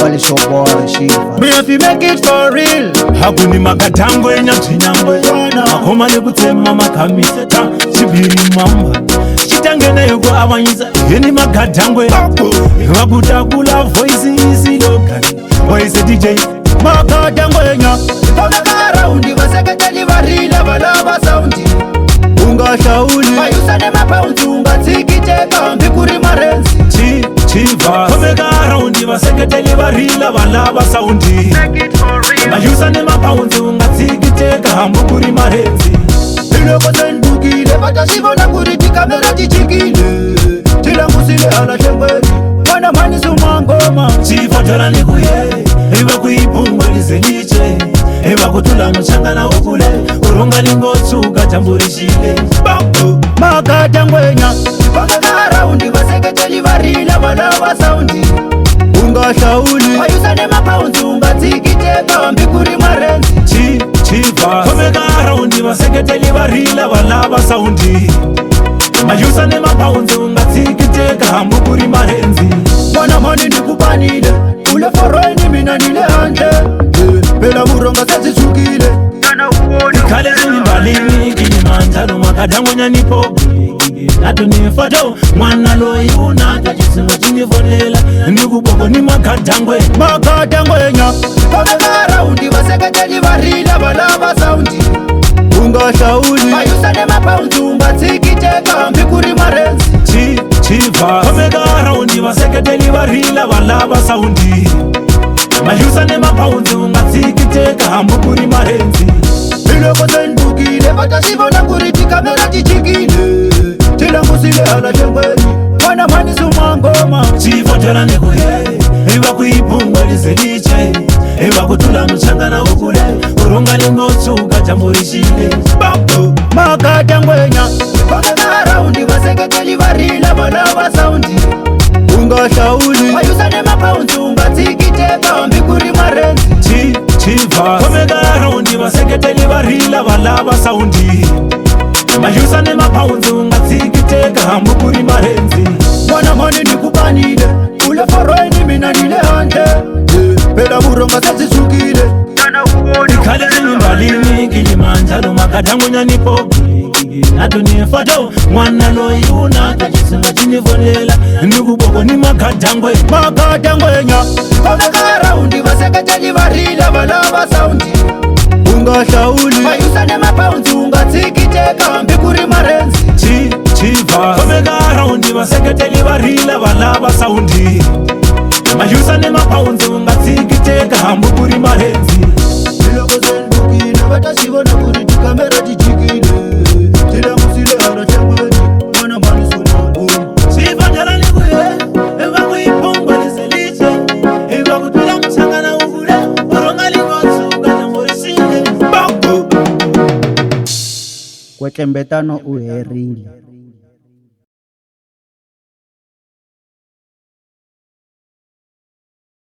Well, it's your boy, Shiva. Me if you make it for real. Hakuni makatangwe nyachinyangwe. Makoma nekutema makamiseta. Chibiri mamba. Chitangene yuko abanyisa. Yeni makatangwe. Wakutakula voice isi lokani. Voice DJ. Makatangwe nya. Pameka raundi waseketeli varila balaba soundi. Unga shauli mayusane mapaundi unga tsikiteka mbikuri marenzi. Chiva Pameka raundi waseketeli varila balaba soundi. Mayusane mapaundi unga tsikiteka mbikuri marenzi. Iloko sendukile batashivona kuriti kamera tichikile. Tilangusile ala shengweni wana mani sumangoma. Chiva jala nikuye Iwa kuipungwe lizeliche Iwa kutula mchangana ukule Urunga lingosuka tamburishile Makatangwenya Pameka raundi waseketeli varila balaba soundi. Unga shauli mayusane mapaundi unga tsikiteka mbikuri marenzi. Chiva Pameka raundi waseketeli varila balaba soundi. Mayusane mapaundi unga tsikiteka mbikuri marenzi. Mwana mani nikupanile ule forweni mina nile anje. Pela muronga sezisukile Kale zini balini Kilimanjaro makatangwenya nipo Natu nifato mwana loyuna Tachisinga chinifonela Nikuboko ni makatangwe Makatangwenya Pameka raundi waseketeli varila balaba soundi. Unga shauli mayusane mapaundi unga tsikiteka mbikuri marenzi. Chiva Pameka raundi waseketeli varila balaba soundi. Mayusane mapaundi unga tsikiteka mbikuri marenzi. Iloko sendukile batashivona kuriti kamera tichikile. Tilangusile ala shengweni wana mani sumangoma. Chiva jala nikuye Iwa kuipungwe lizeliche Iwa kutula mchangana ukule Urunga lingosuka tamburishile Makatangwenya Pameka raundi waseketeli varila balaba soundi. Unga shauli mayusane mapaundi unga tsikiteka mbikuri marenzi. Chiva Pameka raundi waseketeli varila balaba soundi. Mayusane mapaundi unga tsikiteka mbikuri marenzi. Mwana mani nikupanile ule forweni mina nile anje. Pela muronga sezisukile Kale zini balini Kilimanjaro makatangwenya nipo Natu nifato mwana loyuna Tachisinga chinifonela Nikuboko ni makatangwe Makatangwenya Pameka raundi waseketeli varila balaba soundi. Unga shauli mayusane mapaundi unga tsikiteka mbikuri marenzi. Chiva Pameka raundi waseketeli varila balaba soundi. Mayusane mapaundi unga tsikiteka mbikuri marenzi. Iloko sendukile batashivona kuriti kamera tichikile. Tilangusile ala shengweni wana mani sumangoma. Chiva jala nikuye Iwa kuipungwe lizeliche Iwa kutula mchangana ukule Urunga lingosuka tamburishile Kwetembetano uherile.